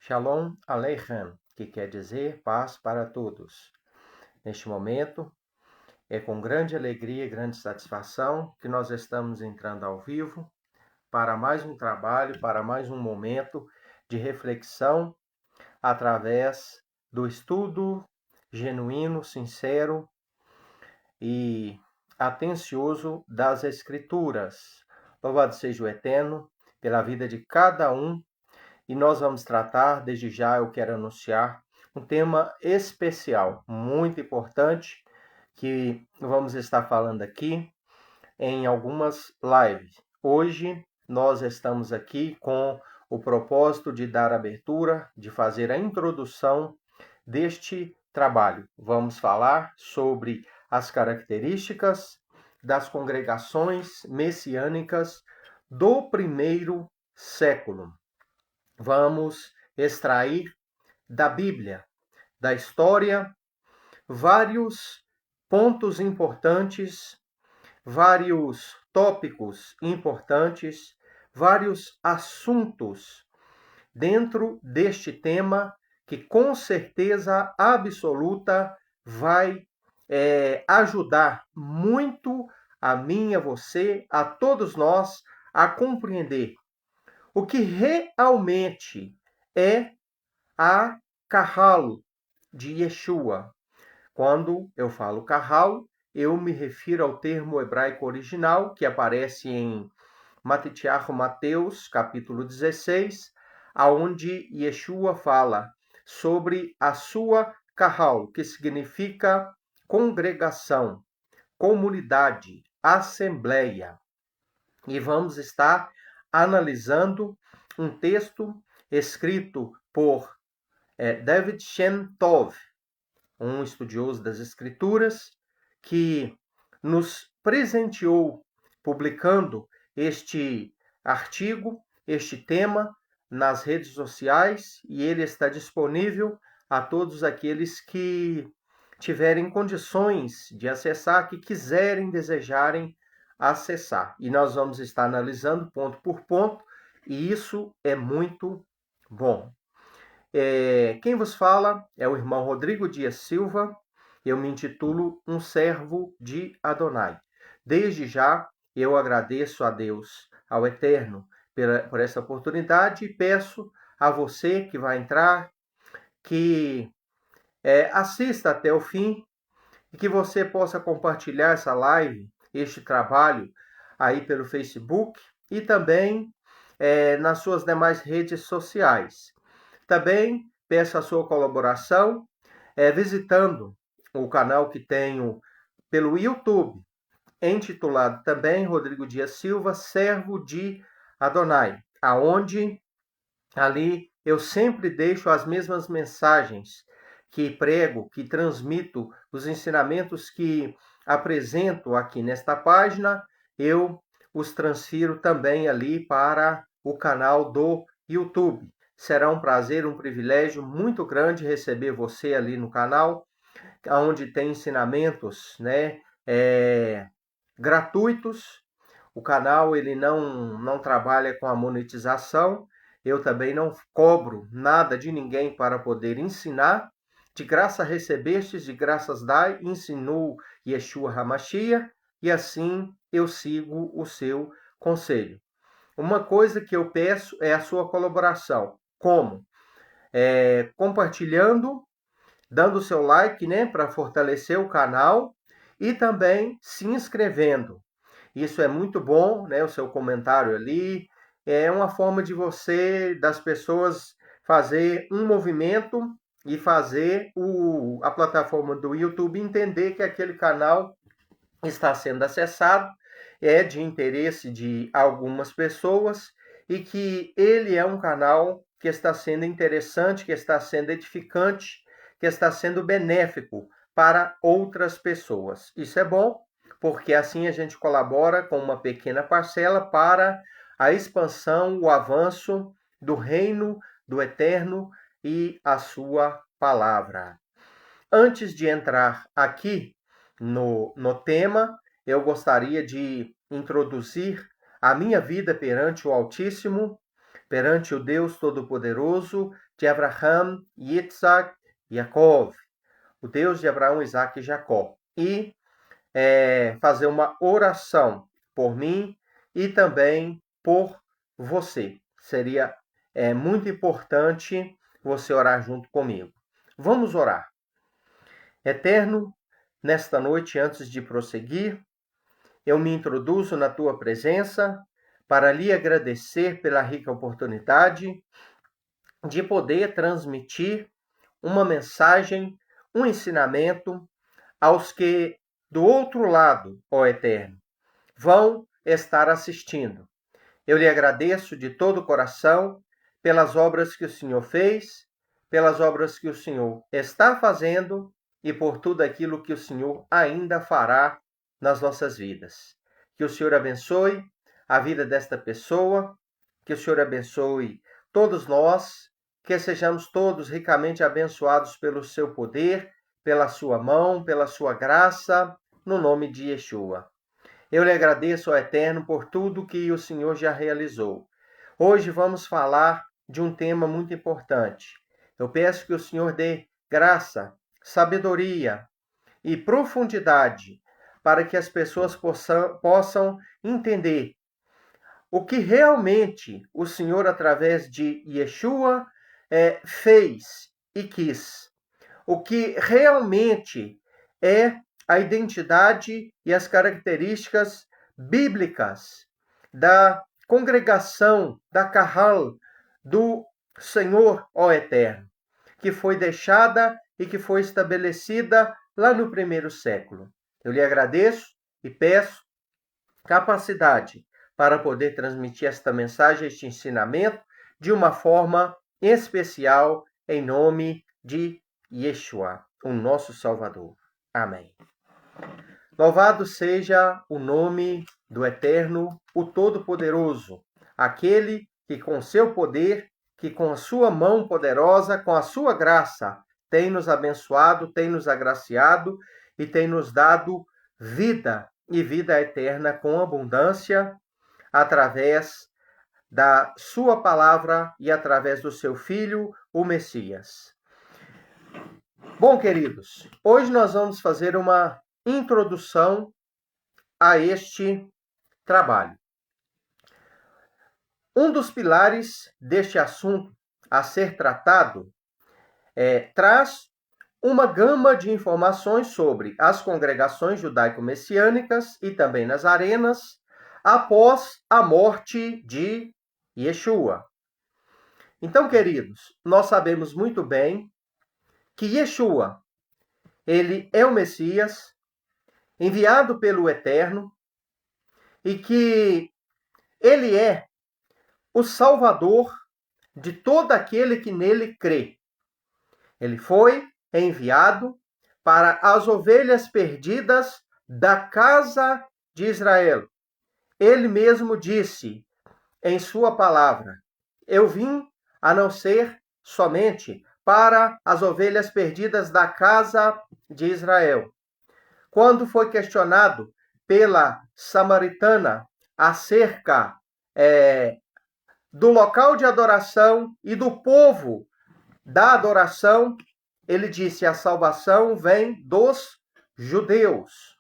Shalom Aleichem, que quer dizer paz para todos. Neste momento, é com grande alegria e grande satisfação que nós estamos entrando ao vivo para mais um trabalho, para mais um momento de reflexão através do estudo genuíno, sincero e atencioso das Escrituras. Louvado seja o Eterno pela vida de cada um. E nós vamos tratar, desde já eu quero anunciar, um tema especial, muito importante, que vamos estar falando aqui em algumas lives. Hoje nós estamos aqui com o propósito de dar abertura, de fazer a introdução deste trabalho. Vamos falar sobre as características das congregações messiânicas do primeiro século. Vamos extrair da Bíblia, da história, vários pontos importantes, vários tópicos importantes, vários assuntos dentro deste tema que com certeza absoluta vai ajudar muito a mim, a você, a todos nós a compreender o que realmente é a Kahal de Yeshua. Quando eu falo Kahal, eu me refiro ao termo hebraico original que aparece em Mateus, capítulo 16, aonde Yeshua fala sobre a sua Kahal, que significa congregação, comunidade, assembleia. E vamos estar analisando um texto escrito por David Shem Tov, um estudioso das Escrituras, que nos presenteou publicando este artigo, este tema, nas redes sociais, e ele está disponível a todos aqueles que tiverem condições de acessar, que quiserem, desejarem acessar. E nós vamos estar analisando ponto por ponto, e isso é muito bom. Quem vos fala é o irmão Rodrigo Dias Silva. Eu me intitulo Um Servo de Adonai. Desde já, eu agradeço a Deus, ao Eterno, por essa oportunidade e peço a você que vai entrar, que assista até o fim e que você possa compartilhar essa live, este trabalho, aí pelo Facebook e também nas suas demais redes sociais. Também peço a sua colaboração visitando o canal que tenho pelo YouTube, intitulado também Rodrigo Dias Silva, Servo de Adonai, aonde ali eu sempre deixo as mesmas mensagens que prego, que transmito, os ensinamentos que apresento aqui nesta página, eu os transfiro também ali para o canal do YouTube. Será um prazer, um privilégio muito grande receber você ali no canal, onde tem ensinamentos, né, gratuitos. O canal ele não trabalha com a monetização. Eu também não cobro nada de ninguém para poder ensinar. De graça recebestes, de graças dai, ensinou Yeshua HaMashiach, e assim eu sigo o seu conselho. Uma coisa que eu peço é a sua colaboração. Como? Compartilhando, dando o seu like, né, para fortalecer o canal, e também se inscrevendo. Isso é muito bom, né? O seu comentário ali é uma forma de você, das pessoas, fazer um movimento e fazer a plataforma do YouTube entender que aquele canal está sendo acessado, é de interesse de algumas pessoas e que ele é um canal que está sendo interessante, que está sendo edificante, que está sendo benéfico para outras pessoas. Isso é bom, porque assim a gente colabora com uma pequena parcela para a expansão, o avanço do reino do Eterno e a sua palavra. Antes de entrar aqui no tema, eu gostaria de introduzir a minha vida perante o Altíssimo, perante o Deus Todo-Poderoso de Abraham, Yitzhak e Jacob, o Deus de Abraão, Isaac e Jacó, e fazer uma oração por mim e também por você. Seria muito importante você orar junto comigo. Vamos orar. Eterno, nesta noite, antes de prosseguir, eu me introduzo na tua presença para lhe agradecer pela rica oportunidade de poder transmitir uma mensagem, um ensinamento aos que do outro lado, ó Eterno, vão estar assistindo. Eu lhe agradeço de todo o coração pelas obras que o Senhor fez, pelas obras que o Senhor está fazendo e por tudo aquilo que o Senhor ainda fará nas nossas vidas. Que o Senhor abençoe a vida desta pessoa, que o Senhor abençoe todos nós, que sejamos todos ricamente abençoados pelo seu poder, pela sua mão, pela sua graça, no nome de Yeshua. Eu lhe agradeço, ó Eterno, por tudo que o Senhor já realizou. Hoje vamos falar de um tema muito importante. Eu peço que o Senhor dê graça, sabedoria e profundidade para que as pessoas possam entender o que realmente o Senhor, através de Yeshua, fez e quis. O que realmente é a identidade e as características bíblicas da congregação, da Kahal, do Senhor, ó Eterno, que foi deixada e que foi estabelecida lá no primeiro século. Eu lhe agradeço e peço capacidade para poder transmitir esta mensagem, este ensinamento, de uma forma especial, em nome de Yeshua, o nosso Salvador. Amém. Louvado seja o nome do Eterno, o Todo-Poderoso, aquele que com seu poder, que com a sua mão poderosa, com a sua graça, tem nos abençoado, tem nos agraciado e tem nos dado vida e vida eterna com abundância através da sua palavra e através do seu Filho, o Messias. Bom, queridos, hoje nós vamos fazer uma introdução a este trabalho. Um dos pilares deste assunto a ser tratado traz uma gama de informações sobre as congregações judaico-messiânicas e também nazarenas após a morte de Yeshua. Então, queridos, nós sabemos muito bem que Yeshua, ele é o Messias, enviado pelo Eterno, e que ele é o Salvador de todo aquele que nele crê. Ele foi enviado para as ovelhas perdidas da casa de Israel. Ele mesmo disse em sua palavra: eu vim a não ser somente para as ovelhas perdidas da casa de Israel. Quando foi questionado pela samaritana acerca do local de adoração e do povo da adoração, ele disse: a salvação vem dos judeus.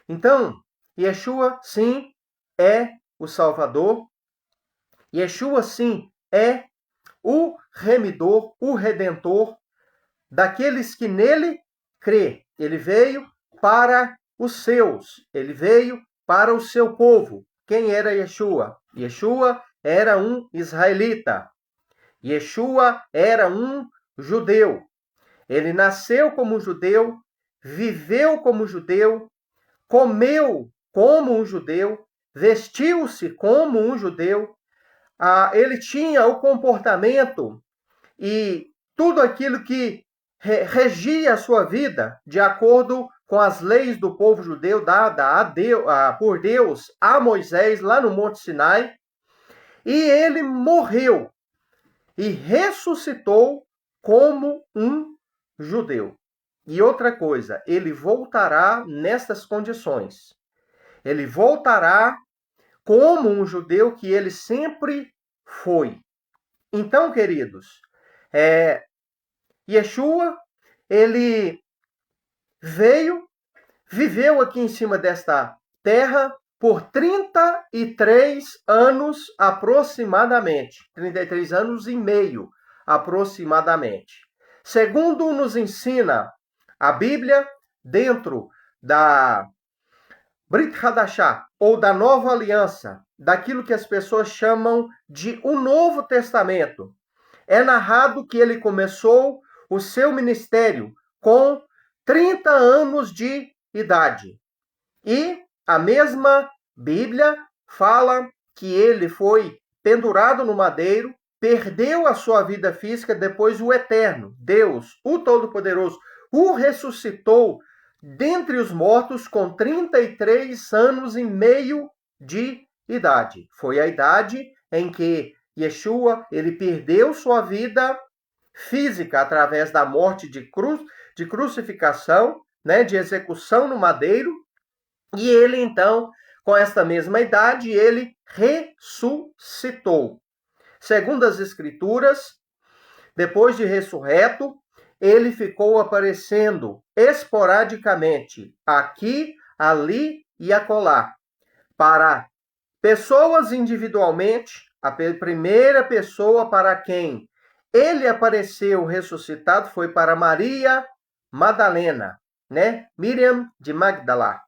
Então, Yeshua, sim, é o Salvador. Yeshua, sim, é o remidor, o redentor daqueles que nele crê. Ele veio para os seus, ele veio para o seu povo. Quem era Yeshua? Yeshua era um israelita. Yeshua era um judeu. Ele nasceu como judeu, viveu como judeu, comeu como um judeu, vestiu-se como um judeu. Ele tinha o comportamento e tudo aquilo que regia a sua vida de acordo com as leis do povo judeu dada por Deus a Moisés lá no Monte Sinai. E ele morreu e ressuscitou como um judeu. E outra coisa, ele voltará nestas condições. Ele voltará como um judeu que ele sempre foi. Então, queridos, Yeshua, ele veio, viveu aqui em cima desta terra por 33 anos aproximadamente. 33 anos e meio aproximadamente. Segundo nos ensina a Bíblia, dentro da Brit Hadashah, ou da Nova Aliança, daquilo que as pessoas chamam de o Novo Testamento, é narrado que ele começou o seu ministério com 30 anos de idade. E a mesma Bíblia fala que ele foi pendurado no madeiro, perdeu a sua vida física, depois o Eterno, Deus, o Todo-Poderoso, o ressuscitou dentre os mortos com 33 anos e meio de idade. Foi a idade em que Yeshua, ele perdeu sua vida física através da morte de crucificação, né, de execução no madeiro, e ele então, com esta mesma idade, ele ressuscitou. Segundo as Escrituras, depois de ressurreto, ele ficou aparecendo esporadicamente aqui, ali e acolá, para pessoas individualmente. A primeira pessoa para quem ele apareceu ressuscitado foi para Maria Madalena, né? Miriam de Magdala,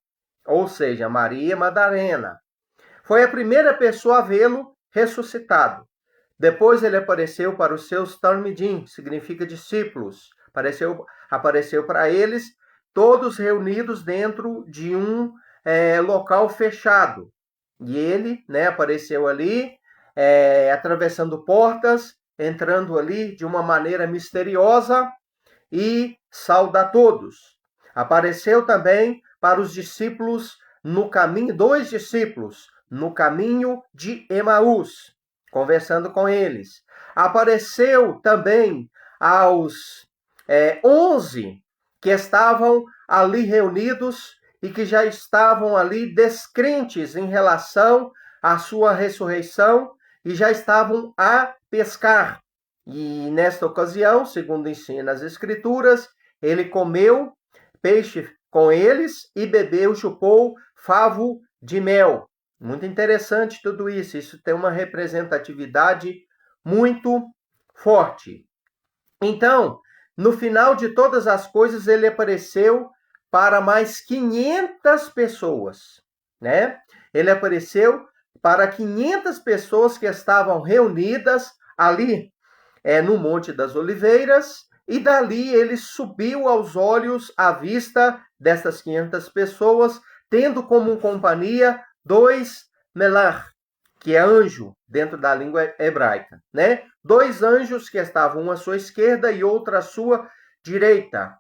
ou seja, Maria Madalena. Foi a primeira pessoa a vê-lo ressuscitado. Depois ele apareceu para os seus Talmidim, significa discípulos. Apareceu para eles, todos reunidos dentro de um local fechado. E ele, né, apareceu ali, atravessando portas, entrando ali de uma maneira misteriosa e sauda a todos. Apareceu também para os discípulos no caminho, 2 discípulos, no caminho de Emaús, conversando com eles. Apareceu também aos 11 que estavam ali reunidos e que já estavam ali descrentes em relação à sua ressurreição e já estavam a pescar. E nesta ocasião, segundo ensina as Escrituras, ele comeu peixe com eles e bebeu, chupou favo de mel. Muito interessante tudo isso. Isso tem uma representatividade muito forte. Então, no final de todas as coisas, ele apareceu para mais 500 pessoas, né? Ele apareceu para 500 pessoas que estavam reunidas ali no Monte das Oliveiras, e dali ele subiu aos olhos à vista dessas 500 pessoas, tendo como companhia 2 melach, que é anjo dentro da língua hebraica, né? 2 anjos que estavam um à sua esquerda e outro à sua direita.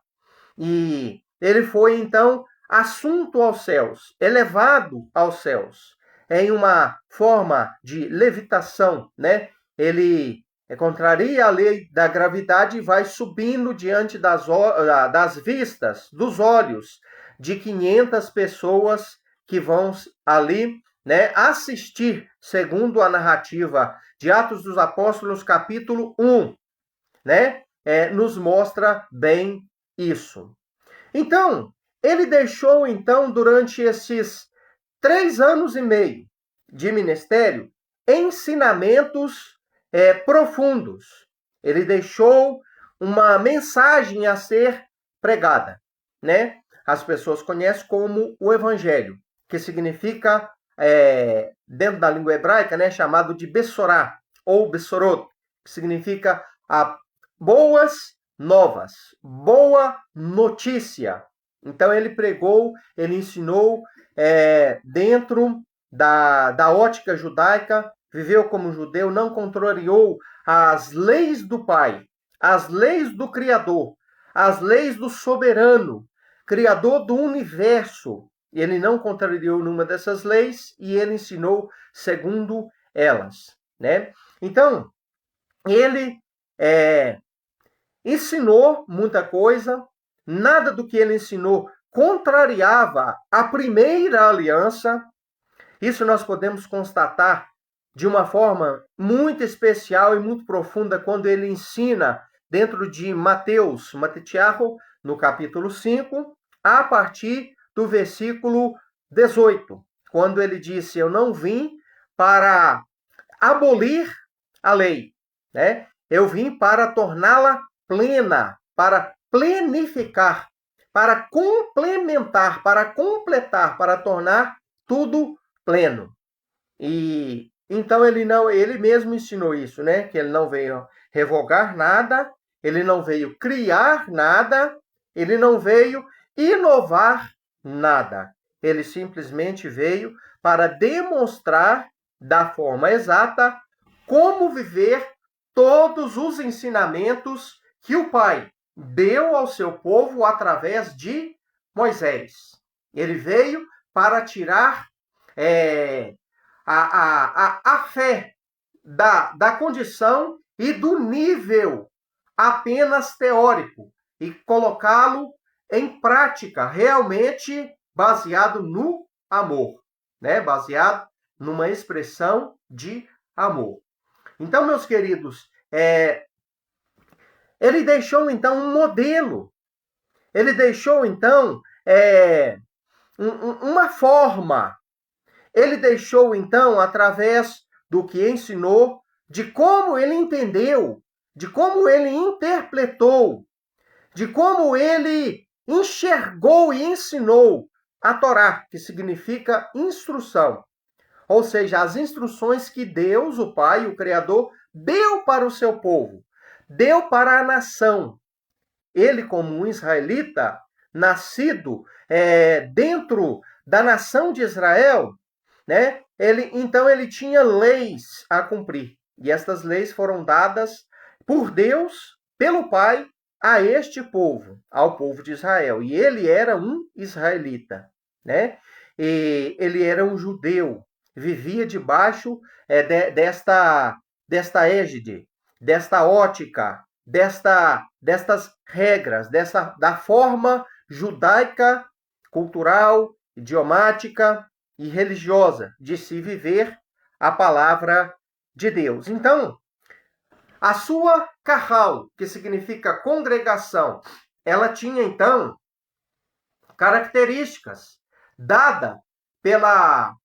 E ele foi então assunto aos céus, elevado aos céus, em uma forma de levitação, né? Ele contraria a lei da gravidade e vai subindo diante das vistas, dos olhos de 500 pessoas que vão ali, né, assistir, segundo a narrativa de Atos dos Apóstolos, capítulo 1, né, nos mostra bem isso. Então, ele deixou, então, durante esses 3 anos e meio de ministério, ensinamentos profundos. Ele deixou uma mensagem a ser pregada, né? As pessoas conhecem como o Evangelho, que significa, dentro da língua hebraica, né, chamado de Bessorá, ou Bessorot, que significa boas novas, boa notícia. Então ele pregou, ele ensinou dentro da ótica judaica, viveu como judeu, não contrariou as leis do Pai, as leis do Criador, as leis do soberano, Criador do universo. Ele não contrariou nenhuma dessas leis e ele ensinou segundo elas, né? Então, ele ensinou muita coisa, nada do que ele ensinou contrariava a primeira aliança. Isso nós podemos constatar de uma forma muito especial e muito profunda quando ele ensina dentro de Mateus, Matetiarro, no capítulo 5, a partir do versículo 18, quando ele disse: eu não vim para abolir a lei, né? Eu vim para torná-la plena, para plenificar, para complementar, para completar, para tornar tudo pleno. E então ele mesmo ensinou isso, né? Que ele não veio revogar nada, ele não veio criar nada, ele não veio inovar nada. Ele simplesmente veio para demonstrar da forma exata como viver todos os ensinamentos que o Pai deu ao seu povo através de Moisés. Ele veio para tirar a fé da condição e do nível apenas teórico e colocá-lo em prática, realmente baseado no amor, né? Baseado numa expressão de amor. Então, meus queridos, ele deixou então um modelo, ele deixou então uma forma, ele deixou então, através do que ensinou, de como ele entendeu, de como ele interpretou, de como ele enxergou e ensinou a Torá, que significa instrução. Ou seja, as instruções que Deus, o Pai, o Criador, deu para o seu povo, deu para a nação. Ele, como um israelita, nascido dentro da nação de Israel, né? Então ele tinha leis a cumprir. E estas leis foram dadas por Deus, pelo Pai, a este povo, ao povo de Israel. E ele era um israelita, né? E ele era um judeu, vivia debaixo desta égide, desta ótica, destas regras, da forma judaica, cultural, idiomática e religiosa de se viver a palavra de Deus. Então, a sua kahal, que significa congregação, ela tinha então características dada pela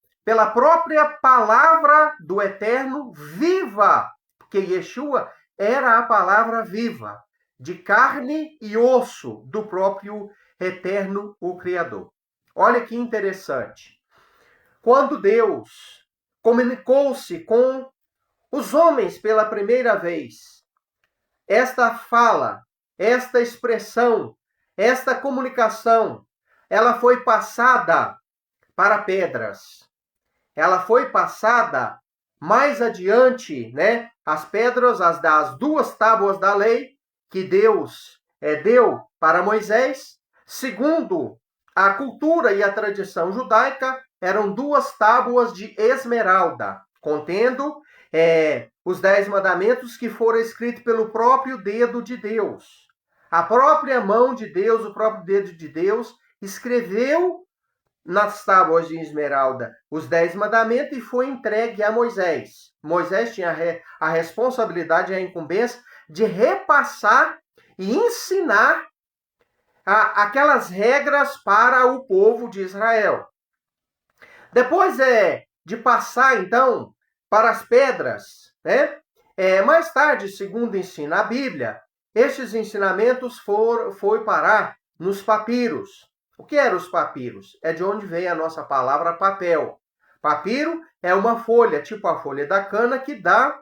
própria palavra do Eterno viva, porque Yeshua era a palavra viva, de carne e osso do próprio Eterno, o Criador. Olha que interessante. Quando Deus comunicou-se com os homens pela primeira vez, esta fala, esta expressão, esta comunicação, ela foi passada para pedras. Ela foi passada mais adiante, né? As pedras, das duas tábuas da lei que Deus deu para Moisés, segundo a cultura e a tradição judaica, eram duas tábuas de esmeralda, contendo os 10 mandamentos que foram escritos pelo próprio dedo de Deus. A própria mão de Deus, o próprio dedo de Deus, escreveu nas tábuas de esmeralda os 10 mandamentos e foi entregue a Moisés. Moisés tinha a responsabilidade e a incumbência de repassar e ensinar aquelas regras para o povo de Israel. Depois de passar, então, para as pedras, né? Mais tarde, segundo ensina a Bíblia, estes ensinamentos foi parar nos papiros. O que eram os papiros? É de onde veio a nossa palavra papel. Papiro é uma folha, tipo a folha da cana, que dá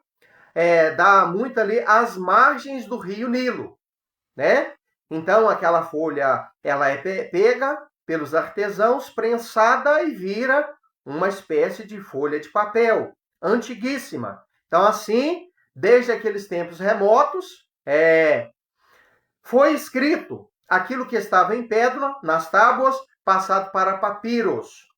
muito ali às margens do rio Nilo, né? Então, aquela folha, ela é pega pelos artesãos, prensada e vira uma espécie de folha de papel, antiguíssima. Então, assim, desde aqueles tempos remotos, foi escrito aquilo que estava em pedra, nas tábuas, passado para papiros.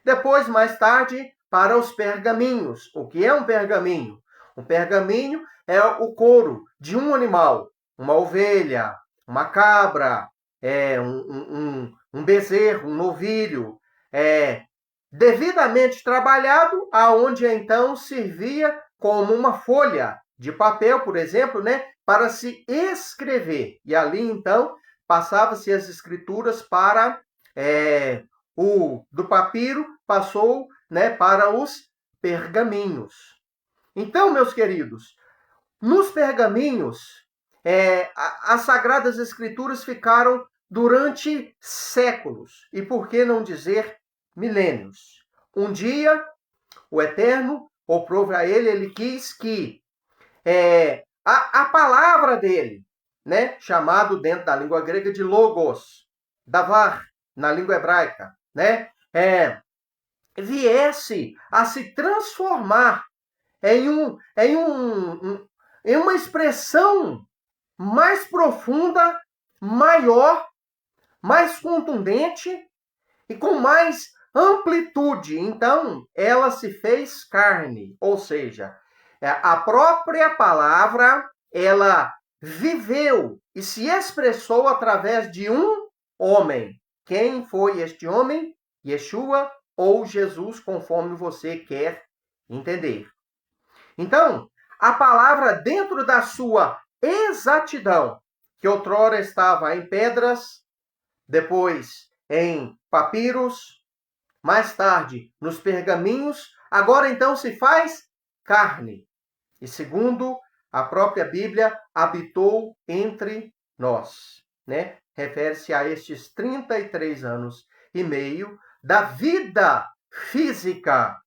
Depois, mais tarde, para os pergaminhos. O que é um pergaminho? Um pergaminho é o couro de um animal, uma ovelha, uma cabra, um bezerro, um novilho, devidamente trabalhado, aonde então servia como uma folha de papel, por exemplo, né, para se escrever. E ali então passava-se as escrituras para o do papiro, passou, né, para os pergaminhos. Então, meus queridos, nos pergaminhos, as Sagradas Escrituras ficaram durante séculos, e por que não dizer milênios. Um dia, o Eterno oprove a ele quis que a palavra dele, né, chamado dentro da língua grega de logos, davar, na língua hebraica, né, viesse a se transformar em uma expressão mais profunda, maior, mais contundente e com mais amplitude. Então, ela se fez carne, ou seja, a própria palavra, ela viveu e se expressou através de um homem. Quem foi este homem? Yeshua ou Jesus, conforme você quer entender. Então, a palavra, dentro da sua exatidão, que outrora estava em pedras, depois em papiros, mais tarde nos pergaminhos, agora então se faz carne. E segundo a própria Bíblia, habitou entre nós, né? Refere-se a estes 33 anos e meio da vida física,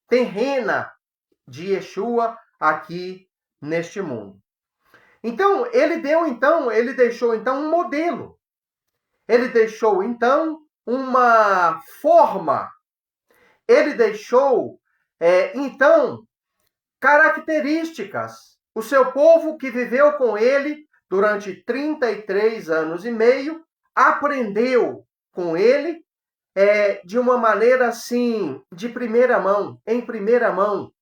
terrena de Yeshua aqui neste mundo. Então, ele deixou então um modelo. Ele deixou então uma forma. Ele deixou então características. O seu povo que viveu com ele durante 33 anos e meio aprendeu com ele de uma maneira assim, de primeira mão, em primeira mão.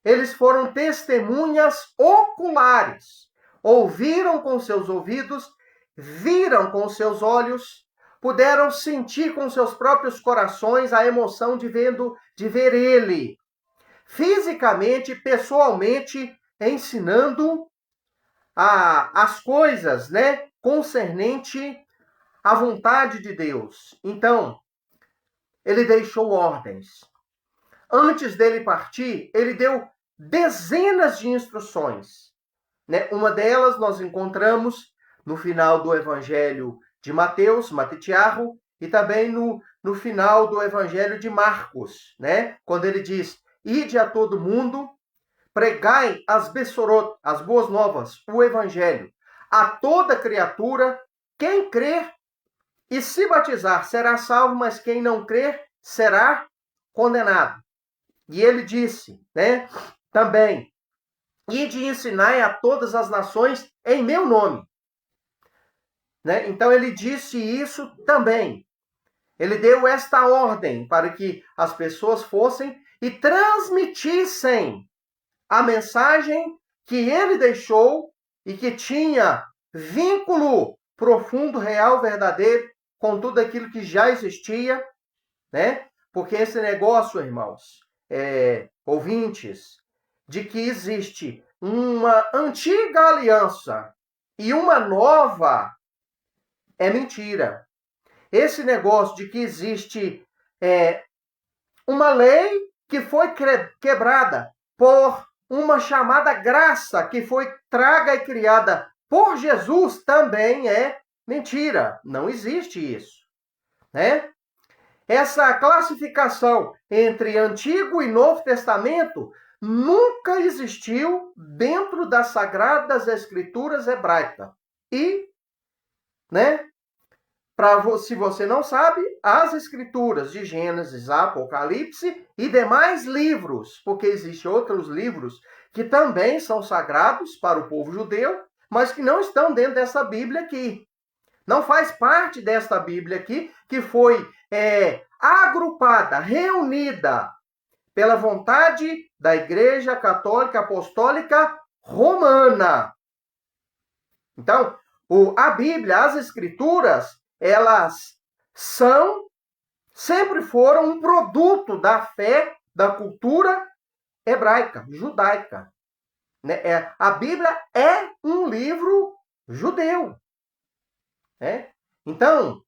Eles foram testemunhas oculares. Ouviram com seus ouvidos, viram com seus olhos, puderam sentir com seus próprios corações a emoção de ver ele. Fisicamente, pessoalmente, ensinando as coisas, né, concernente à vontade de Deus. Então, ele deixou ordens. Antes dele partir, ele deu dezenas de instruções. Né? Uma delas nós encontramos no final do Evangelho de Mateus, Matitiarro, e também no final do Evangelho de Marcos, né? Quando ele diz, ide a todo mundo, pregai as bessorot, as boas novas, o Evangelho, a toda criatura, quem crer e se batizar será salvo, mas quem não crer será condenado. E ele disse, né, também, ide ensinai a todas as nações em meu nome. Né? Então ele disse isso também. Ele deu esta ordem para que as pessoas fossem e transmitissem a mensagem que ele deixou e que tinha vínculo profundo, real, verdadeiro com tudo aquilo que já existia, né? Porque esse negócio, irmãos, ouvintes, de que existe uma antiga aliança e uma nova, é mentira. Esse negócio de que existe uma lei que foi quebrada por uma chamada graça que foi traga e criada por Jesus também é mentira. Não existe isso, né? Essa classificação entre Antigo e Novo Testamento nunca existiu dentro das Sagradas Escrituras hebraicas. E, né, se você não sabe, as Escrituras de Gênesis, Apocalipse e demais livros, porque existem outros livros que também são sagrados para o povo judeu, mas que não estão dentro dessa Bíblia aqui. Não faz parte desta Bíblia aqui, que foi agrupada, reunida pela vontade da Igreja Católica Apostólica Romana. Então, a Bíblia, as Escrituras, elas são sempre foram um produto da fé, da cultura hebraica, judaica. A Bíblia é um livro judeu. Né? Então,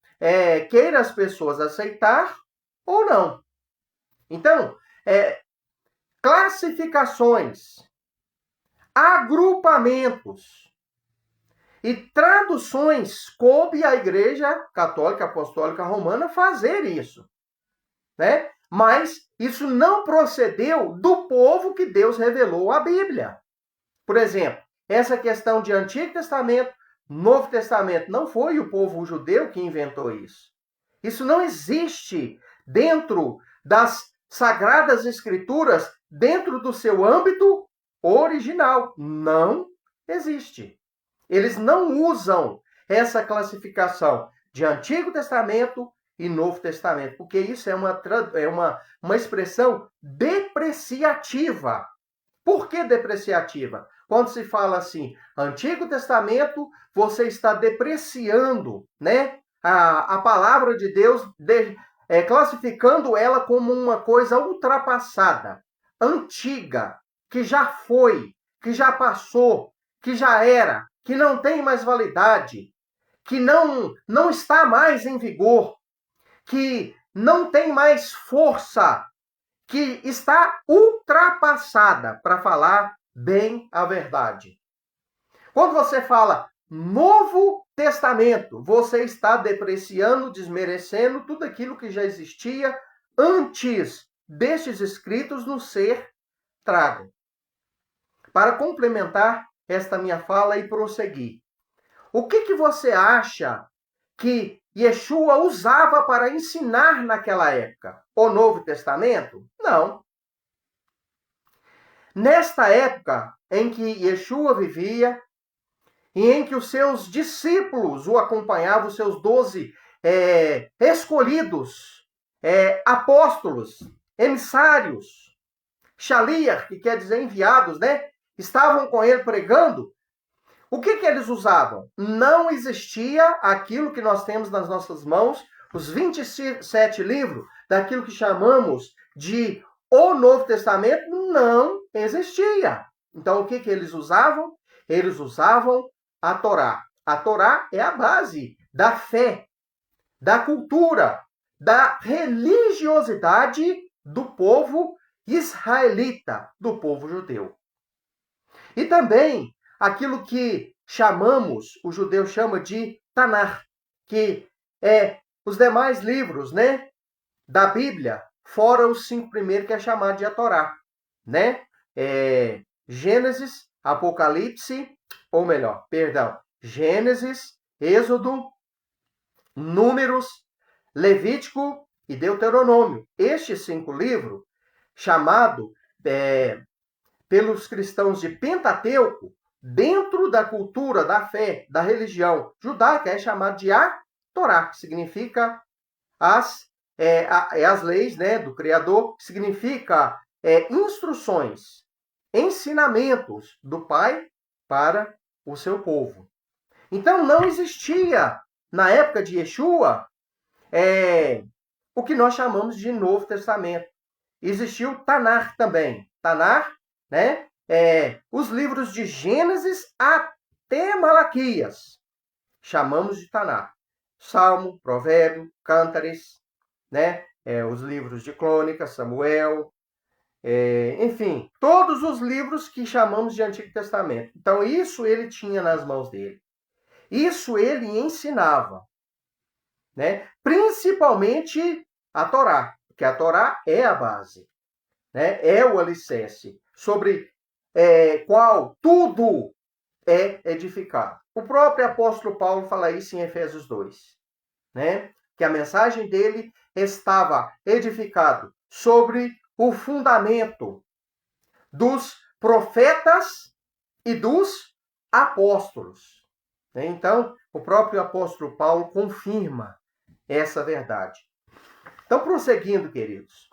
queira as pessoas aceitar ou não. Então, classificações, agrupamentos e traduções, coube à Igreja Católica Apostólica Romana fazer isso. Né? Mas isso não procedeu do povo que Deus revelou a Bíblia. Por exemplo, essa questão de Antigo Testamento, Novo Testamento, não foi o povo judeu que inventou isso. Isso não existe dentro das Sagradas Escrituras, dentro do seu âmbito original. Não existe. Eles não usam essa classificação de Antigo Testamento e Novo Testamento, porque isso é uma expressão depreciativa. Por que depreciativa? Quando se fala assim, Antigo Testamento, você está depreciando, né, a palavra de Deus, classificando ela como uma coisa ultrapassada, antiga, que já foi, que já passou, que já era, que não tem mais validade, que não está mais em vigor, que não tem mais força, que está ultrapassada, para falar bem a verdade. Quando você fala Novo Testamento, você está depreciando, desmerecendo tudo aquilo que já existia antes destes escritos nos ser trago. Para complementar esta minha fala e prosseguir, o que você acha que Yeshua usava para ensinar naquela época? O Novo Testamento? Não. Nesta época em que Yeshua vivia e em que os seus discípulos o acompanhavam, os seus 12 escolhidos, apóstolos, emissários, shaliach, que quer dizer enviados, né? Estavam com ele pregando. O que eles usavam? Não existia aquilo que nós temos nas nossas mãos, os 27 livros, daquilo que chamamos de o Novo Testamento, não existia. Então, o que eles usavam? Eles usavam a Torá. A Torá é a base da fé, da cultura, da religiosidade do povo israelita, do povo judeu. E também aquilo que o judeu chama de Tanar, que é os demais livros, né, da Bíblia, fora os 5 primeiros que é chamado de a Torá, né? Gênesis, Apocalipse, ou melhor, perdão, Gênesis, Êxodo, Números, Levítico e Deuteronômio. Estes 5 livros, chamado pelos cristãos de Pentateuco, dentro da cultura, da fé, da religião judaica, é chamado de a Torá, que significa as leis, né, do Criador, que significa instruções, ensinamentos do Pai para o seu povo. Então, não existia, na época de Yeshua, o que nós chamamos de Novo Testamento. Existiu Tanar também. Tanar, né, os livros de Gênesis até Malaquias. Chamamos de Tanar. Salmo, Provérbio, Cântares, né, os livros de Crônicas, Samuel, enfim, todos os livros que chamamos de Antigo Testamento. Então, isso ele tinha nas mãos dele. Isso ele ensinava, né? Principalmente a Torá, porque a Torá é a base, né? É o alicerce sobre qual tudo é edificado. O próprio apóstolo Paulo fala isso em Efésios 2, né? Que a mensagem dele estava edificado sobre o fundamento dos profetas e dos apóstolos. Então, o próprio apóstolo Paulo confirma essa verdade. Então, prosseguindo, queridos.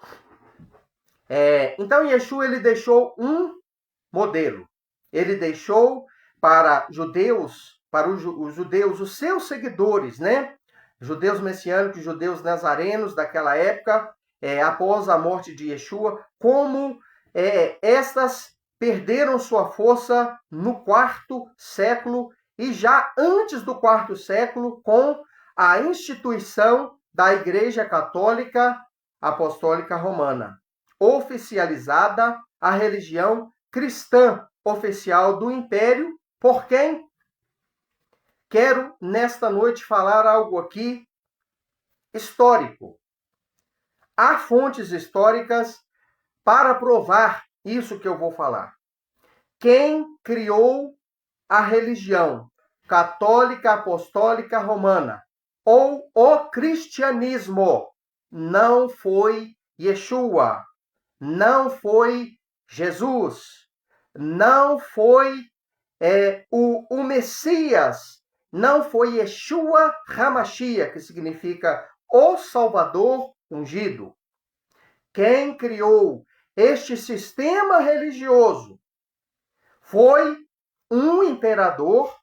Então, Yeshua ele deixou um modelo. Ele deixou para os judeus, os seus seguidores, né? judeus messiânicos, judeus nazarenos daquela época, após a morte de Yeshua, como estas perderam sua força no quarto século e já antes do quarto século, com a instituição da Igreja Católica Apostólica Romana, oficializada a religião cristã oficial do Império, por quem quero nesta noite falar algo aqui histórico. Há fontes históricas para provar isso que eu vou falar. Quem criou a religião católica apostólica romana ou o cristianismo não foi Yeshua, não foi Jesus, não foi o Messias, não foi Yeshua HaMashiach, que significa o Salvador ungido. Quem criou este sistema religioso foi um imperador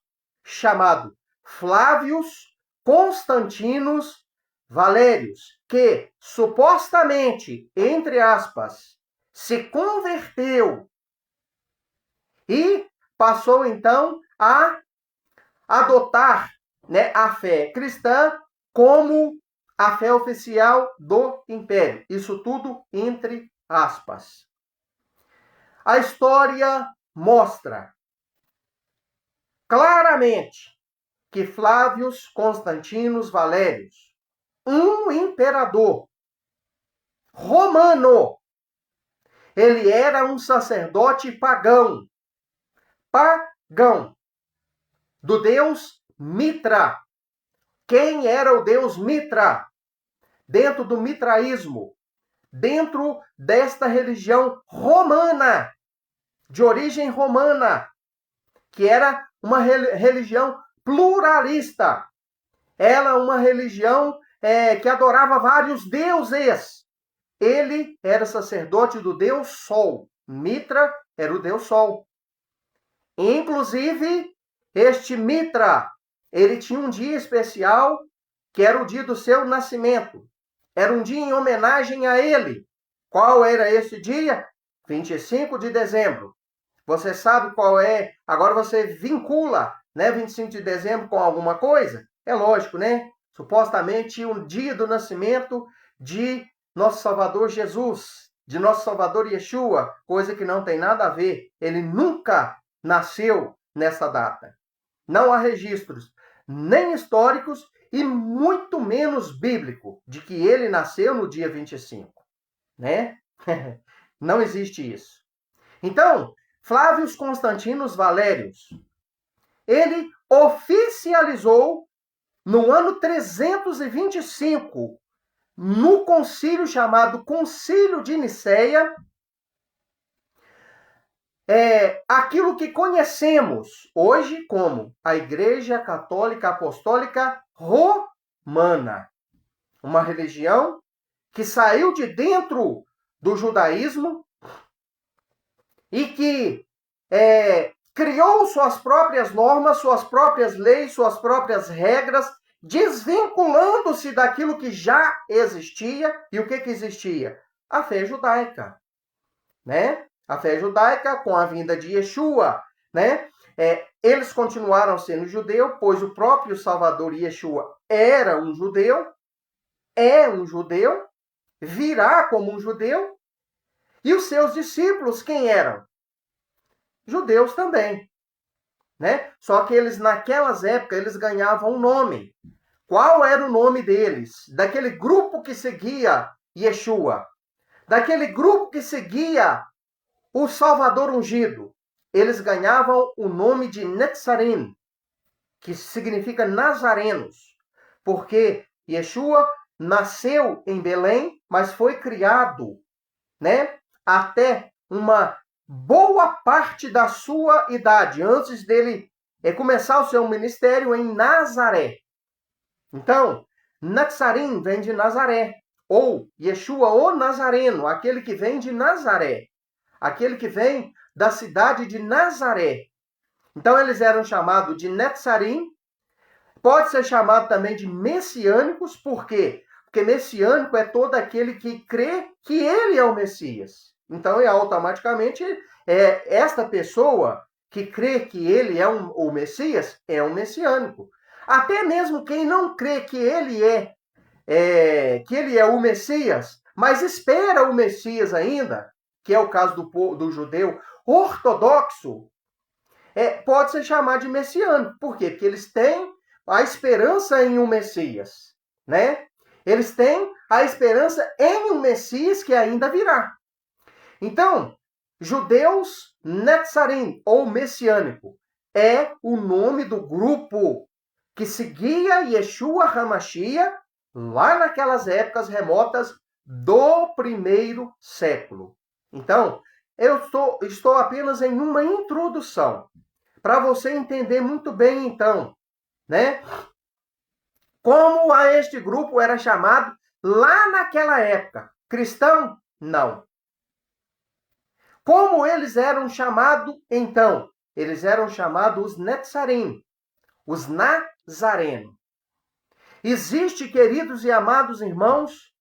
chamado Flávios Constantinos Valérios, que supostamente, entre aspas, se converteu e passou então a adotar, a fé cristã como a fé oficial do Império. Isso tudo entre aspas. A história mostra claramente que Flávios Constantinos Valérios, um imperador romano, ele era um sacerdote pagão, do deus Mitra. Quem era o deus Mitra? Dentro do mitraísmo, dentro desta religião romana, de origem romana, que era uma religião pluralista. Ela é uma religião que adorava vários deuses. Ele era sacerdote do deus Sol. Mitra era o deus Sol. Inclusive, este Mitra, ele tinha um dia especial, que era o dia do seu nascimento. Era um dia em homenagem a ele. Qual era esse dia? 25 de dezembro. Você sabe qual é? Agora você vincula, 25 de dezembro com alguma coisa? É lógico, né? Supostamente o dia do nascimento de nosso Salvador Jesus, de nosso Salvador Yeshua, coisa que não tem nada a ver. Ele nunca nasceu nessa data. Não há registros, nem históricos e muito menos bíblico, de que ele nasceu no dia 25, né? Não existe isso. Então, Flávios Constantinos Valérios, ele oficializou no ano 325, no concílio chamado Concílio de Nicéia, aquilo que conhecemos hoje como a Igreja Católica Apostólica Romana. Uma religião que saiu de dentro do judaísmo e que criou suas próprias normas, suas próprias leis, suas próprias regras, desvinculando-se daquilo que já existia. E o que existia? A fé judaica, né? A fé judaica com a vinda de Yeshua, né? Eles continuaram sendo judeu, pois o próprio Salvador Yeshua era um judeu, é um judeu, virá como um judeu. E os seus discípulos, quem eram? Judeus também, né? Só que eles, naquelas épocas, eles ganhavam um nome. Qual era o nome deles? Daquele grupo que seguia Yeshua. Daquele grupo que seguia o Salvador ungido. Eles ganhavam o nome de Netzarim, que significa nazarenos. Porque Yeshua nasceu em Belém, mas foi criado, né, até uma boa parte da sua idade, antes dele começar o seu ministério em Nazaré. Então, Netzarim vem de Nazaré, ou Yeshua o Nazareno, aquele que vem de Nazaré, aquele que vem da cidade de Nazaré. Então, eles eram chamados de Netzarim, pode ser chamado também de messiânicos, por quê? Porque messiânico é todo aquele que crê que ele é o Messias. Então, automaticamente, esta pessoa que crê que ele é o Messias é um messiânico. Até mesmo quem não crê que ele é o Messias, mas espera o Messias ainda, que é o caso do judeu ortodoxo, pode ser chamado de messiânico. Por quê? Porque eles têm a esperança em um Messias, né? Eles têm a esperança em um Messias que ainda virá. Então, judeus Netzarim, ou messiânico, é o nome do grupo que seguia Yeshua HaMashiach lá naquelas épocas remotas do primeiro século. Então, eu estou apenas em uma introdução, para você entender muito bem, então, né? Como este grupo era chamado lá naquela época. Cristão? Não. Como eles eram chamados, então? Eles eram chamados os Netzarim, os Nazarenos. Existe, queridos e amados irmãos,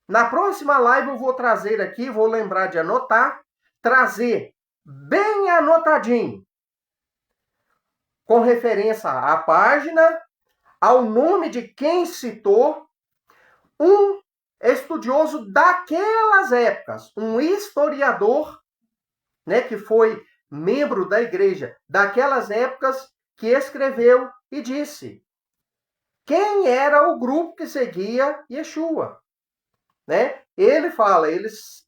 na próxima live eu vou trazer aqui, vou lembrar de anotar, trazer bem anotadinho, com referência à página, ao nome de quem citou, um estudioso daquelas épocas, um historiador, né, que foi membro da igreja daquelas épocas, que escreveu e disse quem era o grupo que seguia Yeshua, né? Ele fala, eles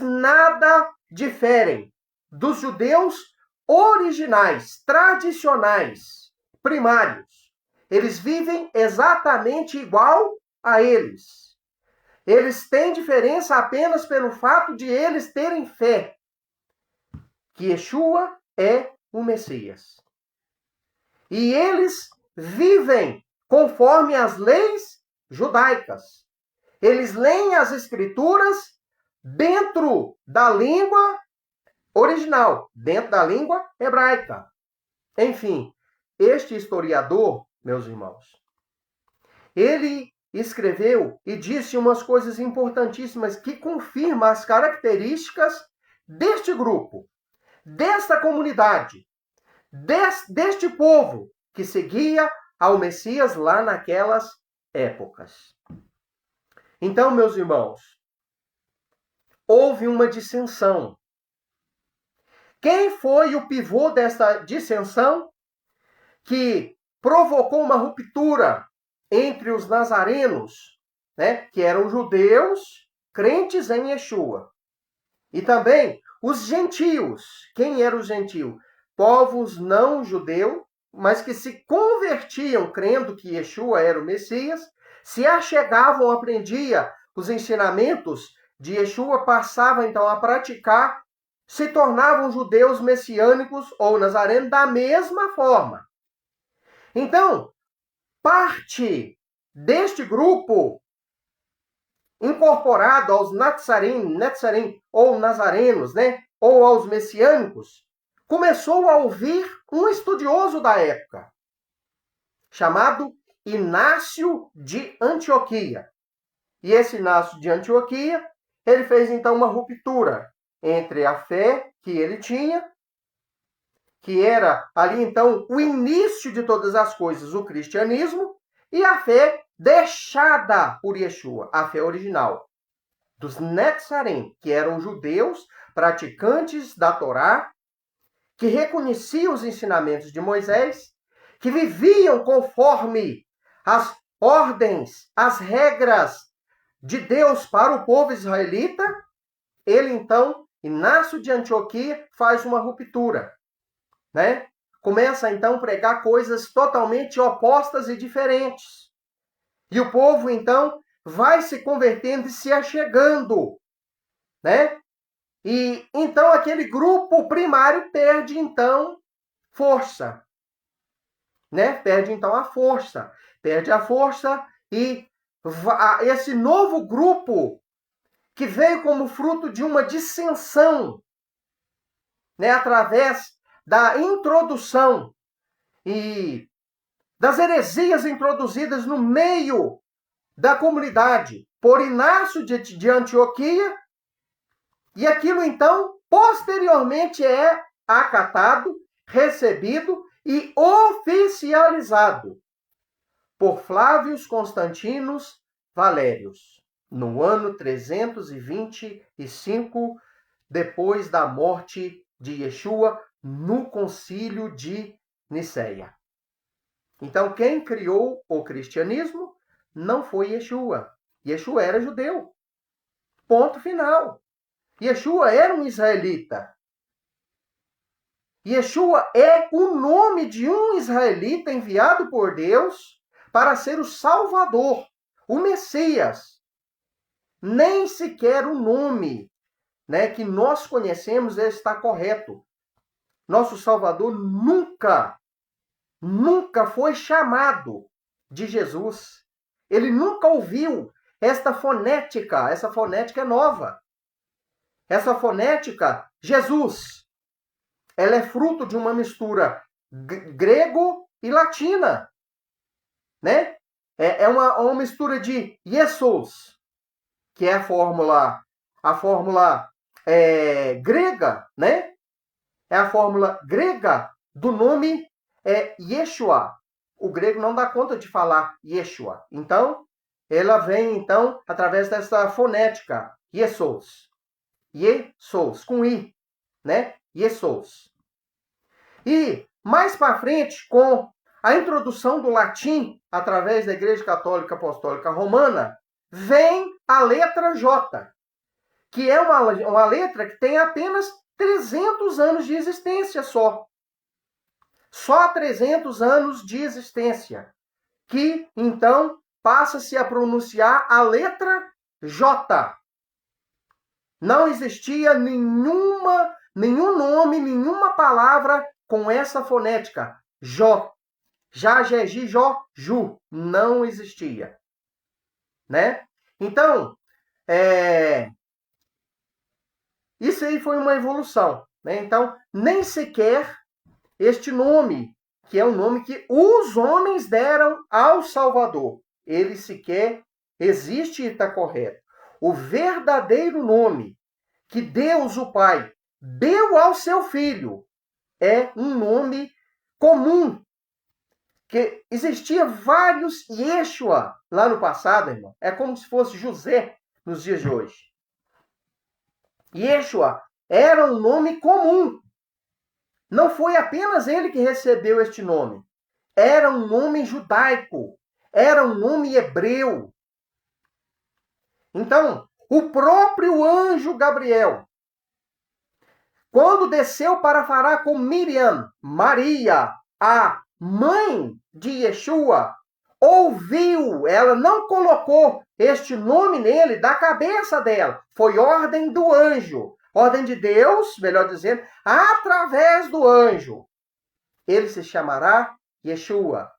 nada diferem dos judeus originais, tradicionais, primários. Eles vivem exatamente igual a eles. Eles têm diferença apenas pelo fato de eles terem fé que Yeshua é o Messias. E eles vivem conforme as leis judaicas. Eles leem as escrituras dentro da língua original, dentro da língua hebraica. Enfim, este historiador, meus irmãos, ele escreveu e disse umas coisas importantíssimas que confirmam as características deste grupo, desta comunidade, deste povo que seguia ao Messias lá naquelas épocas. Então, meus irmãos, houve uma dissensão. Quem foi o pivô dessa dissensão que provocou uma ruptura entre os nazarenos, né, que eram judeus crentes em Yeshua, e também os gentios? Quem eram os gentios? Povos não judeus, mas que se convertiam crendo que Yeshua era o Messias, se achegavam, aprendiam os ensinamentos de Yeshua, passavam então a praticar, se tornavam judeus messiânicos ou nazarenos da mesma forma. Então, parte deste grupo incorporado aos Netzarim ou nazarenos, né, ou aos messiânicos, começou a ouvir um estudioso da época, chamado Inácio de Antioquia. E esse Inácio de Antioquia, ele fez então uma ruptura entre a fé que ele tinha, que era ali então o início de todas as coisas, o cristianismo, e a fé deixada por Yeshua, a fé original dos Netzarim, que eram judeus praticantes da Torá, que reconheciam os ensinamentos de Moisés, que viviam conforme as ordens, as regras de Deus para o povo israelita. Ele então, Inácio de Antioquia, faz uma ruptura, né? Começa então a pregar coisas totalmente opostas e diferentes. E o povo então vai se convertendo e se achegando, né? E então aquele grupo primário perde então força, né? Perde então a força, e esse novo grupo que veio como fruto de uma dissensão, né, através da introdução e das heresias introduzidas no meio da comunidade por Inácio de Antioquia, e aquilo então posteriormente é acatado, recebido e oficializado por Flávio Constantinos Valérios, no ano 325 depois da morte de Yeshua, no concílio de Nicéia. Então, quem criou o cristianismo não foi Yeshua. Yeshua era judeu. Ponto final. Yeshua era um israelita. Yeshua é o nome de um israelita enviado por Deus para ser o Salvador, o Messias. Nem sequer o nome, que nós conhecemos está correto. Nosso Salvador nunca foi chamado de Jesus. Ele nunca ouviu esta fonética. Essa fonética é nova. Essa fonética, Jesus, ela é fruto de uma mistura grego e latina, né? É uma mistura de Jesus, que é a fórmula grega, né? É a fórmula grega do nome Yeshua. O grego não dá conta de falar Yeshua. Então, ela vem então através dessa fonética Jesus. Jesus, com I, né? Jesus. E mais para frente, com a introdução do latim através da Igreja Católica Apostólica Romana, vem a letra J, que é uma letra que tem apenas 300 anos de existência só. Só 300 anos de existência. Que, então, passa-se a pronunciar a letra J. Não existia nenhum nome, nenhuma palavra com essa fonética. Jó. Já, Jeji, Jó, Ju. Não existia. Né? Então, isso aí foi uma evolução. Né? Então, nem sequer este nome, que é um nome que os homens deram ao Salvador, ele sequer existe e está correto. O verdadeiro nome que Deus, o Pai, deu ao seu Filho é um nome comum, que existia vários Yeshua lá no passado, irmão. É como se fosse José nos dias de hoje. Yeshua era um nome comum. Não foi apenas ele que recebeu este nome. Era um nome judaico. Era um nome hebreu. Então, o próprio anjo Gabriel, quando desceu para falar com Miriam, Maria, a mãe de Yeshua, ouviu, ela não colocou este nome nele da cabeça dela. Foi ordem do anjo. Ordem de Deus, melhor dizendo, através do anjo. Ele se chamará Yeshua.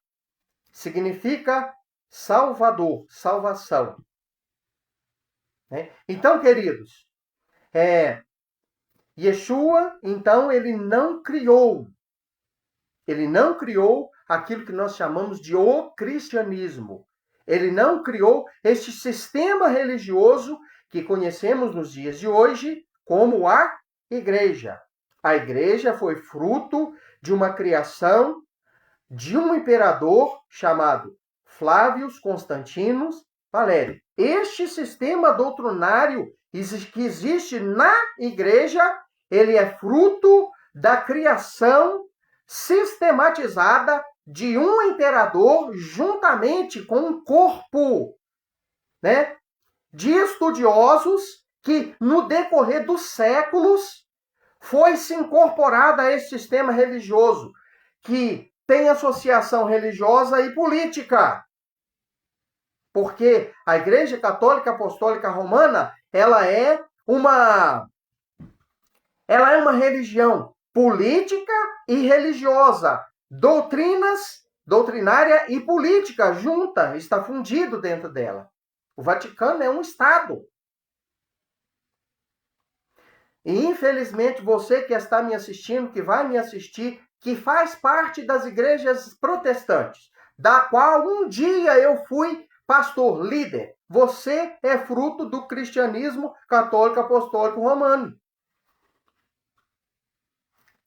Significa Salvador, salvação. Então, queridos, Yeshua, então, ele não criou aquilo que nós chamamos de o cristianismo. Ele não criou este sistema religioso que conhecemos nos dias de hoje como a igreja. A igreja foi fruto de uma criação de um imperador chamado Flávio Constantinos Valério. Este sistema doutrinário que existe na igreja, ele é fruto da criação sistematizada de um imperador juntamente com um corpo, de estudiosos que, no decorrer dos séculos, foi se incorporado a esse sistema religioso, que tem associação religiosa e política. Porque a Igreja Católica Apostólica Romana, ela é uma religião política e religiosa, doutrinária e política junta, está fundido dentro dela. O Vaticano é um Estado. E, infelizmente, você que está me assistindo, que vai me assistir que faz parte das igrejas protestantes, da qual um dia eu fui pastor, líder. Você é fruto do cristianismo católico apostólico romano.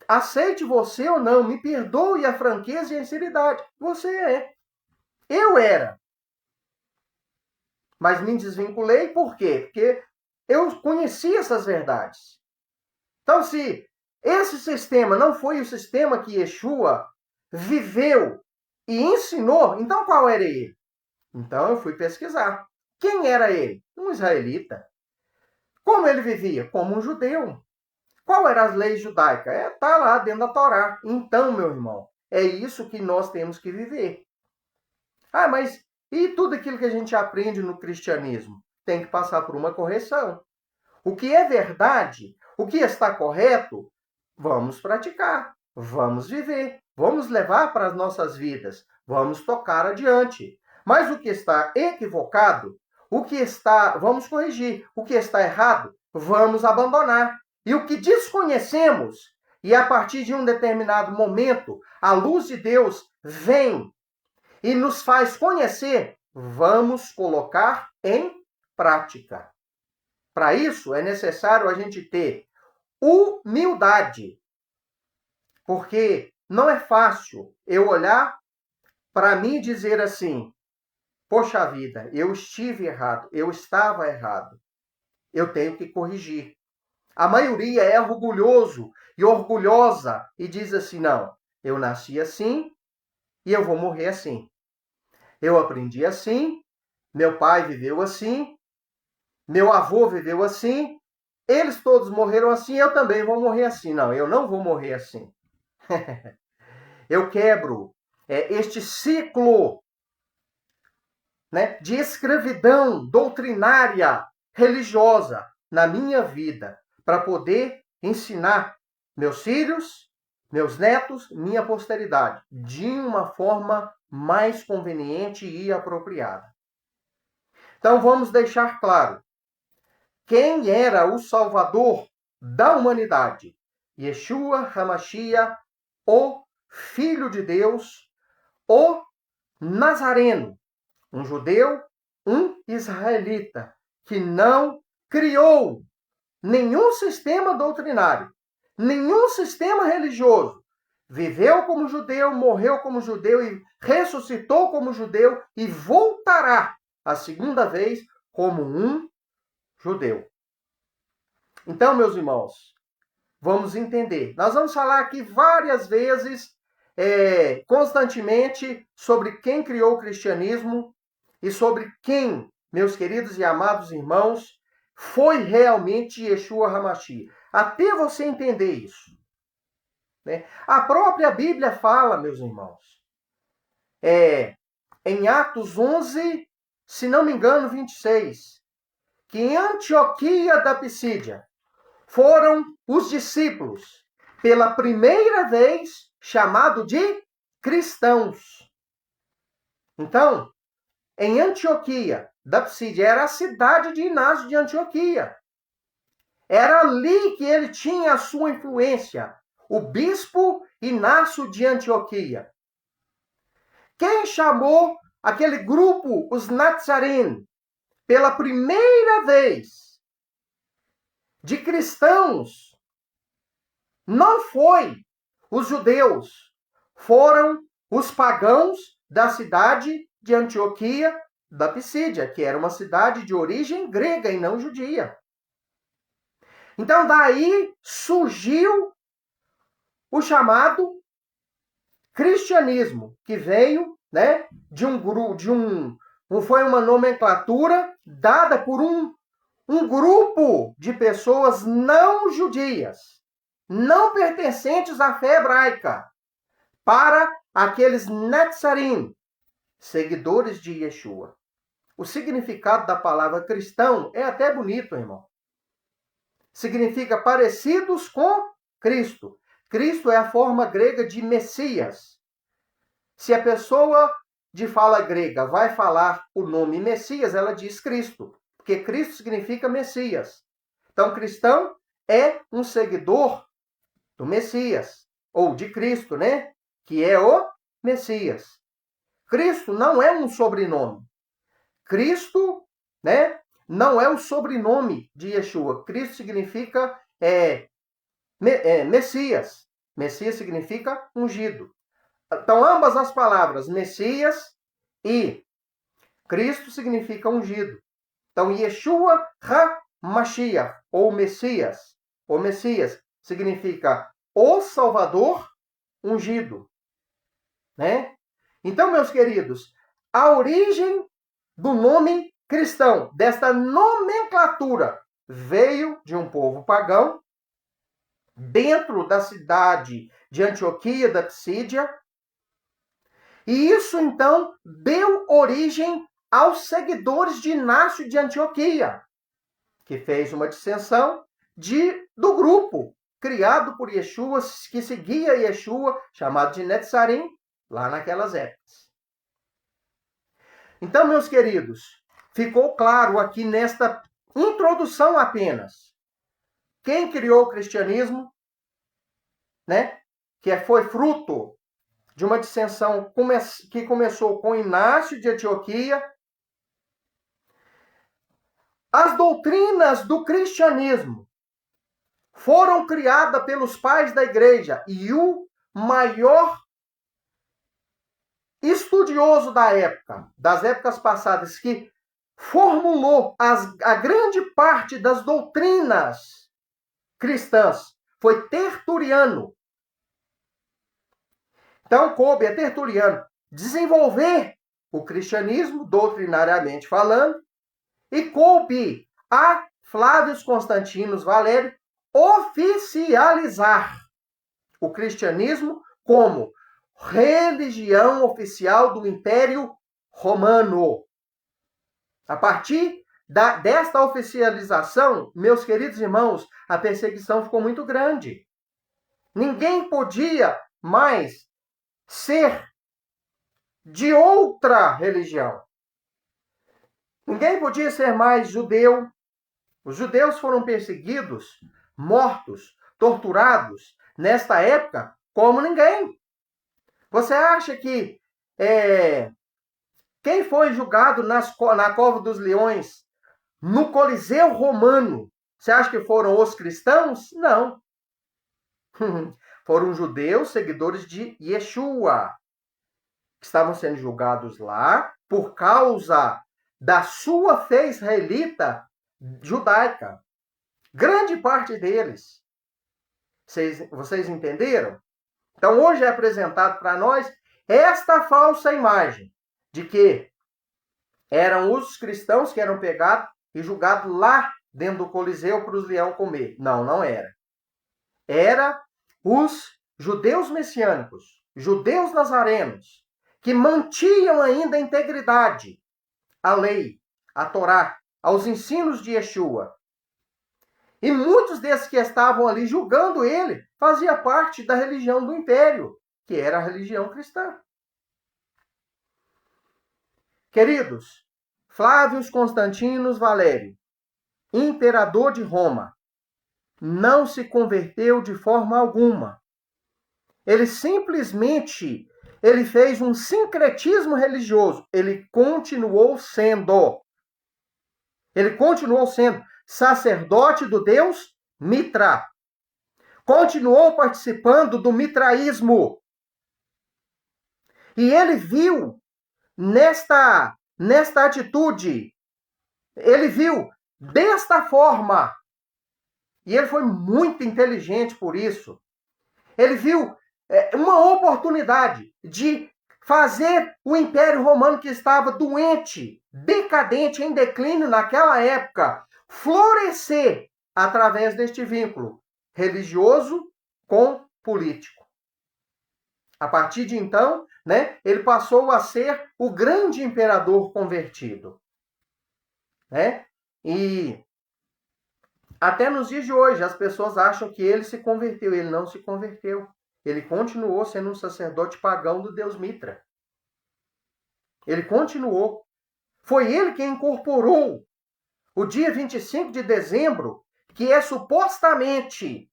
Aceite você ou não, me perdoe a franqueza e a sinceridade. Você é. Eu era. Mas me desvinculei por quê? Porque eu conheci essas verdades. Então, se esse sistema não foi o sistema que Yeshua viveu e ensinou, então qual era ele? Então eu fui pesquisar. Quem era ele? Um israelita. Como ele vivia? Como um judeu. Qual eram as leis judaicas? Está lá dentro da Torá. Então, meu irmão, é isso que nós temos que viver. Ah, mas e tudo aquilo que a gente aprende no cristianismo? Tem que passar por uma correção. O que é verdade, o que está correto, vamos praticar, vamos viver, vamos levar para as nossas vidas, vamos tocar adiante. Mas o que está equivocado, vamos corrigir. O que está errado, vamos abandonar. E o que desconhecemos, e a partir de um determinado momento, a luz de Deus vem e nos faz conhecer, vamos colocar em prática. Para isso, é necessário a gente ter humildade. Porque não é fácil eu olhar para mim e dizer assim, poxa vida, eu estive errado, eu estava errado. Eu tenho que corrigir. A maioria é orgulhoso e orgulhosa e diz assim, não, eu nasci assim e eu vou morrer assim. Eu aprendi assim, meu pai viveu assim, meu avô viveu assim, eles todos morreram assim, eu também vou morrer assim. Não, eu não vou morrer assim. Eu quebro este ciclo, né, de escravidão doutrinária, religiosa na minha vida, para poder ensinar meus filhos, meus netos, minha posteridade, de uma forma mais conveniente e apropriada. Então vamos deixar claro quem era o Salvador da humanidade. Yeshua HaMashiach, o Filho de Deus, o Nazareno, um judeu, um israelita, que não criou nenhum sistema doutrinário, nenhum sistema religioso. Viveu como judeu, morreu como judeu e ressuscitou como judeu e voltará a segunda vez como um judeu. Então, meus irmãos, vamos entender. Nós vamos falar aqui várias vezes, constantemente, sobre quem criou o cristianismo e sobre quem, meus queridos e amados irmãos, foi realmente Yeshua HaMashiach. Até você entender isso. Né? A própria Bíblia fala, meus irmãos, em Atos 11, se não me engano, 26, que em Antioquia da Pisídia foram os discípulos, pela primeira vez, chamados de cristãos. Então, em Antioquia da Pisídia, era a cidade de Inácio de Antioquia. Era ali que ele tinha a sua influência, o bispo Inácio de Antioquia. Quem chamou aquele grupo, os Nazarim, pela primeira vez, de cristãos, não foi os judeus, foram os pagãos da cidade de Antioquia da Pisídia, que era uma cidade de origem grega e não judia. Então daí surgiu o chamado cristianismo, que veio, né, foi uma nomenclatura dada por um grupo de pessoas não judias, não pertencentes à fé hebraica, para aqueles Netzarim, seguidores de Yeshua. O significado da palavra cristão é até bonito, irmão. Significa parecidos com Cristo. Cristo é a forma grega de Messias. Se a pessoa de fala grega vai falar o nome Messias, ela diz Cristo, porque Cristo significa Messias. Então, cristão é um seguidor do Messias. ou de Cristo, né? Que é o Messias. Cristo não é um sobrenome. Cristo, né? Não é o sobrenome de Yeshua. Cristo significa Messias. Messias significa ungido. Então, ambas as palavras, Messias e Cristo, significa ungido. Então, Yeshua HaMashiach, ou Messias. O Messias significa o Salvador ungido. Né? Então, meus queridos, a origem do nome cristão, desta nomenclatura, veio de um povo pagão, dentro da cidade de Antioquia da Psídia, e isso, então, deu origem aos seguidores de Inácio de Antioquia, que fez uma dissensão do grupo criado por Yeshua, que seguia Yeshua, chamado de Netzarim, lá naquelas épocas. Então, meus queridos, ficou claro aqui nesta introdução apenas quem criou o cristianismo, né? Que foi fruto de uma dissensão que começou com Inácio de Antioquia. As doutrinas do cristianismo foram criadas pelos pais da igreja, e o maior estudioso da época, das épocas passadas, que formulou a grande parte das doutrinas cristãs, foi Tertuliano. Então, coube a Tertuliano desenvolver o cristianismo, doutrinariamente falando, e coube a Flávio Constantino Valério oficializar o cristianismo como religião oficial do Império Romano. A partir desta oficialização, meus queridos irmãos, a perseguição ficou muito grande. Ninguém podia mais ser de outra religião. Ninguém podia ser mais judeu. Os judeus foram perseguidos, mortos, torturados nesta época como ninguém. Você acha que quem foi julgado na Cova dos Leões, no Coliseu Romano, você acha que foram os cristãos? Não. Foram judeus, seguidores de Yeshua, que estavam sendo julgados lá por causa da sua fé israelita judaica. Grande parte deles. Vocês entenderam? Então, hoje é apresentado para nós esta falsa imagem de que eram os cristãos que eram pegados e julgados lá dentro do Coliseu para os leões comer. Não, não era. Era os judeus messiânicos, judeus nazarenos, que mantinham ainda a integridade, a lei, a Torá, aos ensinos de Yeshua. E muitos desses que estavam ali julgando ele fazia parte da religião do império, que era a religião cristã. Queridos, Flávio Constantino Valério, imperador de Roma, não se converteu de forma alguma. Ele simplesmente fez um sincretismo religioso. Ele continuou sendo sacerdote do deus Mitra. Continuou participando do mitraísmo. E ele viu nesta atitude, ele viu desta forma, e ele foi muito inteligente por isso. Ele viu uma oportunidade de fazer o Império Romano, que estava doente, decadente, em declínio naquela época, florescer através deste vínculo religioso com político. A partir de então, né, ele passou a ser o grande imperador convertido. Né? E até nos dias de hoje, as pessoas acham que ele se converteu. Ele não se converteu. Ele continuou sendo um sacerdote pagão do deus Mitra. Ele continuou. Foi ele quem incorporou o dia 25 de dezembro, que é supostamente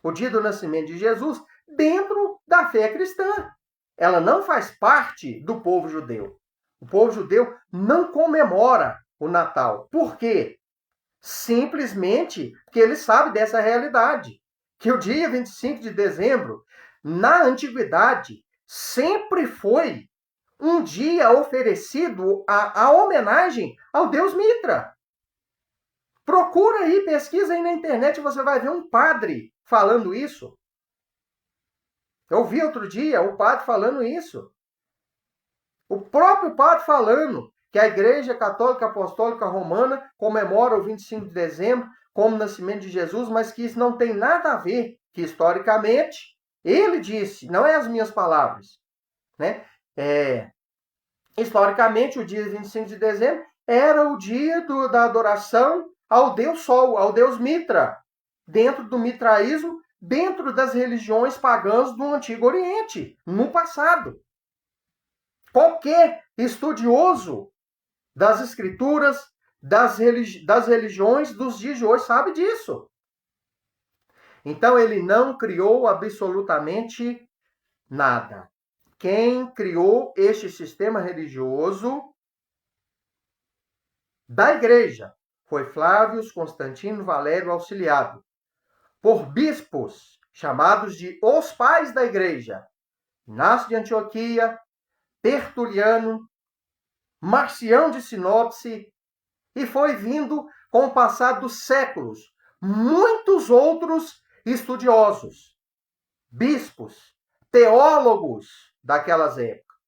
o dia do nascimento de Jesus, dentro da fé cristã. Ela não faz parte do povo judeu. O povo judeu não comemora o Natal. Por quê? Simplesmente porque ele sabe dessa realidade. Que o dia 25 de dezembro, na antiguidade, sempre foi um dia oferecido a homenagem ao deus Mitra. Procura aí, pesquisa aí na internet, você vai ver um padre falando isso. Eu vi outro dia o padre falando isso. O próprio padre falando que a Igreja Católica Apostólica Romana comemora o 25 de dezembro como o nascimento de Jesus, mas que isso não tem nada a ver, que historicamente, ele disse, não é as minhas palavras, né? Historicamente, o dia 25 de dezembro era o dia da adoração ao Deus Sol, ao Deus Mitra, dentro do mitraísmo, dentro das religiões pagãs do Antigo Oriente, no passado. Qualquer estudioso das escrituras, das religiões dos dias de hoje sabe disso. Então ele não criou absolutamente nada. Quem criou este sistema religioso da igreja foi Flávio Constantino Valério, auxiliado por bispos chamados de os pais da igreja, Inácio de Antioquia, Tertuliano, Marcião de Sinopse, e foi vindo, com o passar dos séculos, muitos outros estudiosos, bispos, teólogos daquelas épocas.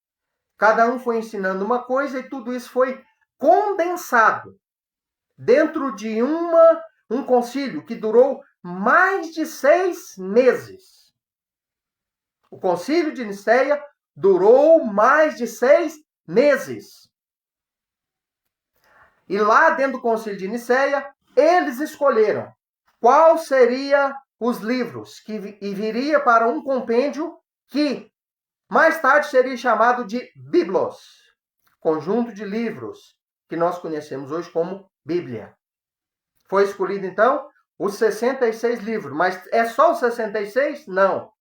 Cada um foi ensinando uma coisa e tudo isso foi condensado dentro de um concílio que durou mais de 6 meses. O concílio de Nicéia durou mais de 6 meses. E lá dentro do concílio de Nicéia, eles escolheram qual seria os livros que viria para um compêndio que mais tarde seria chamado de Biblos, conjunto de livros que nós conhecemos hoje como Bíblia. Foi escolhido então os 66 livros, mas é só os 66? Não.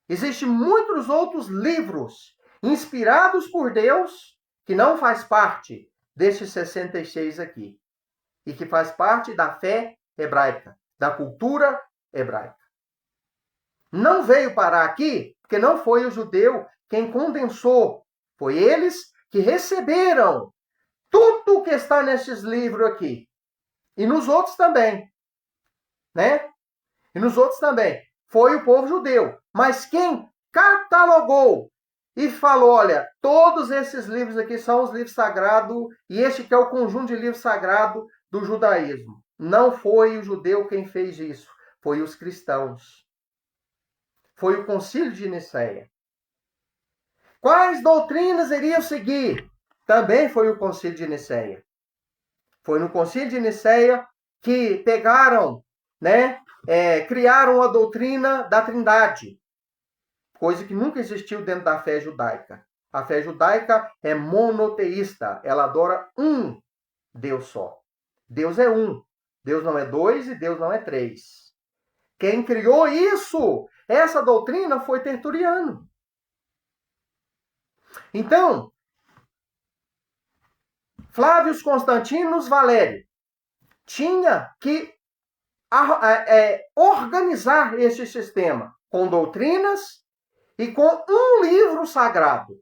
Existem muitos outros livros inspirados por Deus que não faz parte destes 66 aqui e que faz parte da fé hebraica, da cultura hebraica. Não veio parar aqui porque não foi o judeu quem condensou, foi eles que receberam tudo que está nesses livros aqui. E nos outros também, né? E nos outros também. Foi o povo judeu. Mas quem catalogou e falou, olha, todos esses livros aqui são os livros sagrados e este que é o conjunto de livros sagrados do judaísmo. Não foi o judeu quem fez isso, foi os cristãos. Foi o concílio de Nicéia. Quais doutrinas iriam seguir? Também foi o concílio de Nicéia. Foi no concílio de Nicéia que pegaram, né, criaram a doutrina da Trindade, coisa que nunca existiu dentro da fé judaica. A fé judaica é monoteísta, ela adora um Deus só. Deus é um, Deus não é dois e Deus não é três. Quem criou isso, essa doutrina, foi Tertuliano. Então, Flávio Constantino Valério tinha que organizar esse sistema com doutrinas e com um livro sagrado.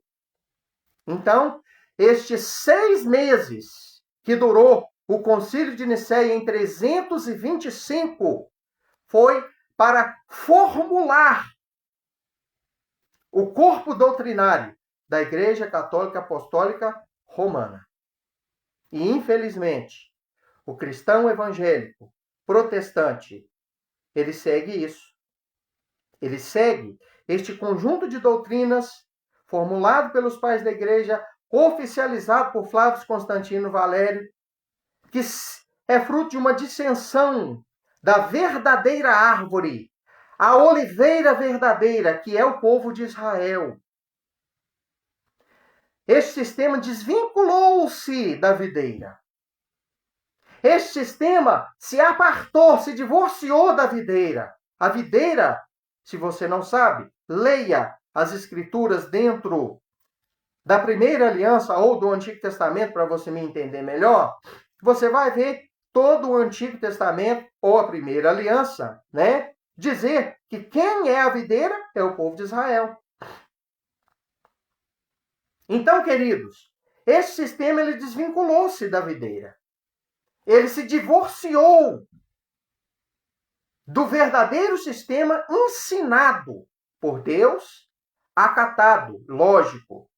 Então, estes 6 meses que durou o Concílio de Nicéia em 325 foi para formular o corpo doutrinário da Igreja Católica Apostólica Romana. E, infelizmente, o cristão evangélico protestante, ele segue isso. Ele segue este conjunto de doutrinas formulado pelos pais da igreja, oficializado por Flávio Constantino Valério, que é fruto de uma dissensão da verdadeira árvore, a oliveira verdadeira, que é o povo de Israel. Este sistema desvinculou-se da videira. Este sistema se apartou, se divorciou da videira. A videira Se você não sabe, leia as Escrituras dentro da Primeira Aliança ou do Antigo Testamento, para você me entender melhor. Você vai ver todo o Antigo Testamento ou a Primeira Aliança, né? Dizer que quem é a videira é o povo de Israel. Então, queridos, esse sistema ele desvinculou-se da videira. Ele se divorciou do verdadeiro sistema ensinado por Deus, acatado, lógico,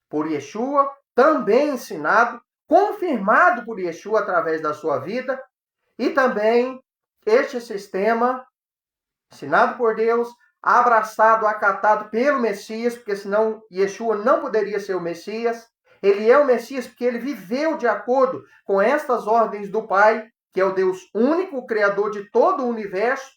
por Yeshua, também ensinado, confirmado por Yeshua através da sua vida, e também este sistema ensinado por Deus, abraçado, acatado pelo Messias, porque senão Yeshua não poderia ser o Messias. Ele é o Messias porque ele viveu de acordo com estas ordens do Pai, que é o Deus único, o Criador de todo o universo.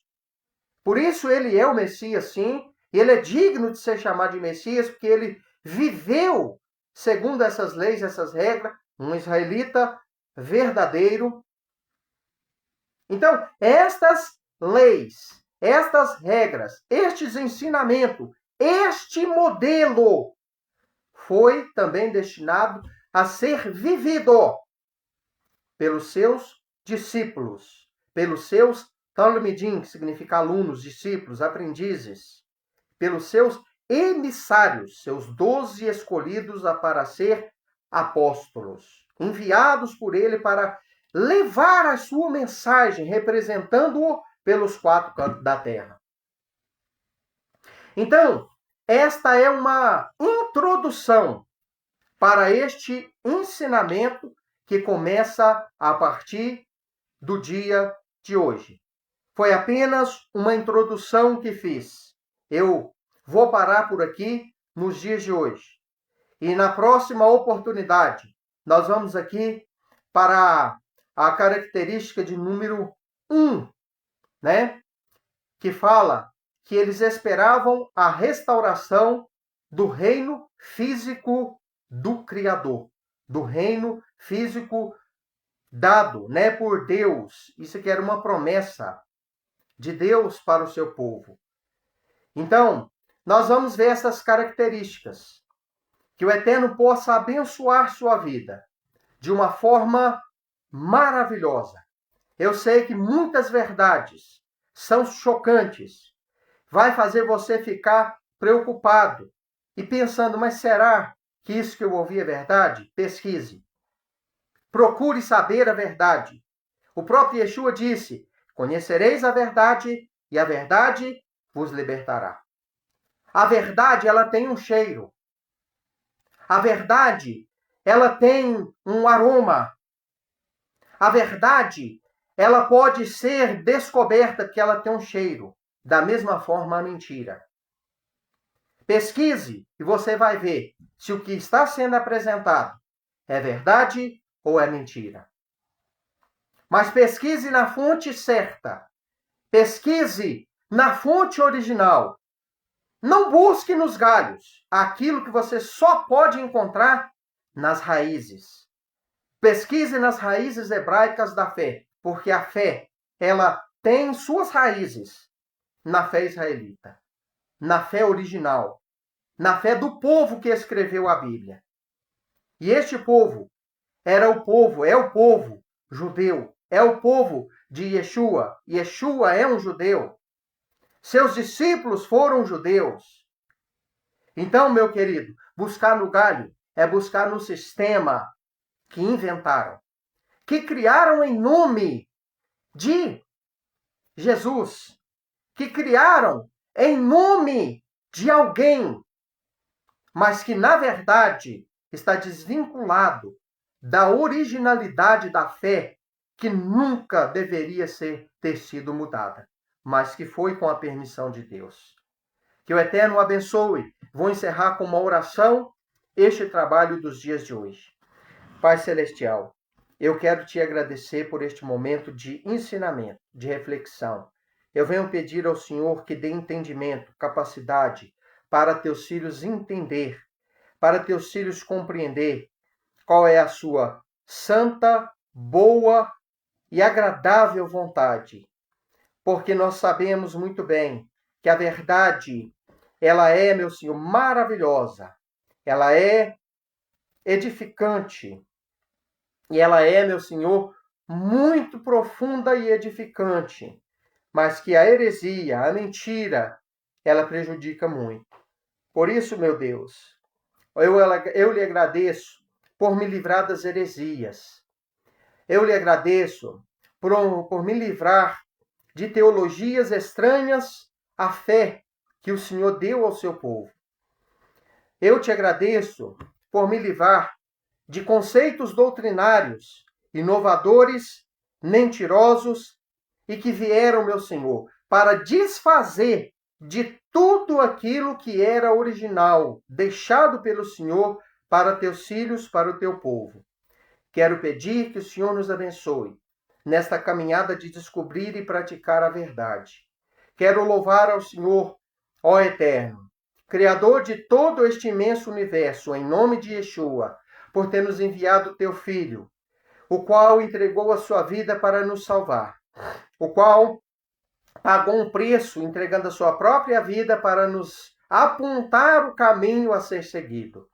Por isso ele é o Messias, sim. E ele é digno de ser chamado de Messias, porque ele viveu segundo essas leis, essas regras, um israelita verdadeiro. Então, estas leis, estas regras, estes ensinamentos, este modelo foi também destinado a ser vivido pelos seus discípulos, pelos seus talmidim, que significa alunos, discípulos, aprendizes, pelos seus emissários, seus 12 escolhidos para ser apóstolos, enviados por ele para levar a sua mensagem, representando-o pelos 4 cantos da terra. Então, esta é uma introdução para este ensinamento que começa a partir do dia de hoje. Foi apenas uma introdução que fiz. Eu vou parar por aqui nos dias de hoje. E na próxima oportunidade, nós vamos aqui para a característica de número 1, né? Que fala que eles esperavam a restauração do reino físico do Criador, do reino físico dado, né, por Deus. Isso aqui era uma promessa de Deus para o seu povo. Então, nós vamos ver essas características. Que o Eterno possa abençoar sua vida de uma forma maravilhosa. Eu sei que muitas verdades são chocantes. Vai fazer você ficar preocupado e pensando, mas será que isso que eu ouvi é verdade? Pesquise. Procure saber a verdade. O próprio Yeshua disse, conhecereis a verdade e a verdade vos libertará. A verdade, ela tem um cheiro. A verdade, ela tem um aroma. A verdade, ela pode ser descoberta porque ela tem um cheiro. Da mesma forma, a mentira. Pesquise e você vai ver se o que está sendo apresentado é verdade ou é mentira. Mas pesquise na fonte certa. Pesquise na fonte original. Não busque nos galhos aquilo que você só pode encontrar nas raízes. Pesquise nas raízes hebraicas da fé, porque a fé, ela tem suas raízes na fé israelita, na fé original, na fé do povo que escreveu a Bíblia. E este povo é o povo judeu, é o povo de Yeshua. Yeshua é um judeu. Seus discípulos foram judeus. Então, meu querido, buscar no galho é buscar no sistema que inventaram, que criaram em nome de Jesus, que criaram em nome de alguém, mas que, na verdade, está desvinculado da originalidade da fé que nunca deveria ter sido mudada, mas que foi com a permissão de Deus. Que o Eterno abençoe. Vou encerrar com uma oração este trabalho dos dias de hoje. Pai Celestial, eu quero te agradecer por este momento de ensinamento, de reflexão. Eu venho pedir ao Senhor que dê entendimento, capacidade para teus filhos entender, para teus filhos compreender qual é a sua santa, boa e agradável vontade. Porque nós sabemos muito bem que a verdade, ela é, meu Senhor, maravilhosa. Ela é edificante. E ela é, meu Senhor, muito profunda e edificante. Mas que a heresia, a ela prejudica muito. Por isso, meu Deus, eu lhe agradeço por me livrar das heresias. Eu lhe agradeço por me livrar de teologias estranhas à fé que o Senhor deu ao seu povo. Eu te agradeço por me livrar de conceitos doutrinários, inovadores, mentirosos e que vieram, meu Senhor, para desfazer de tudo aquilo que era original, deixado pelo Senhor para teus filhos, para o teu povo. Quero pedir que o Senhor nos abençoe nesta caminhada de descobrir e praticar a verdade. Quero louvar ao Senhor, ó Eterno, Criador de todo este imenso universo, em nome de Yeshua, por ter nos enviado teu Filho, o qual entregou a sua vida para nos salvar, o qual pagou um preço entregando a sua própria vida para nos apontar o caminho a ser seguido.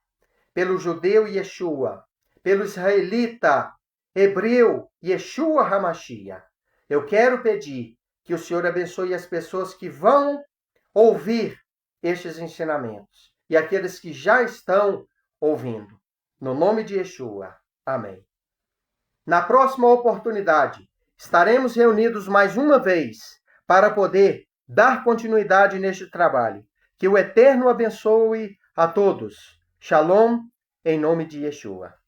Pelo judeu Yeshua, pelo israelita hebreu Yeshua HaMashiach. Eu quero pedir que o Senhor abençoe as pessoas que vão ouvir estes ensinamentos e aqueles que já estão ouvindo. No nome de Yeshua. Amém. Na próxima oportunidade, estaremos reunidos mais uma vez para poder dar continuidade neste trabalho. Que o Eterno abençoe a todos. Shalom, em nome de Yeshua.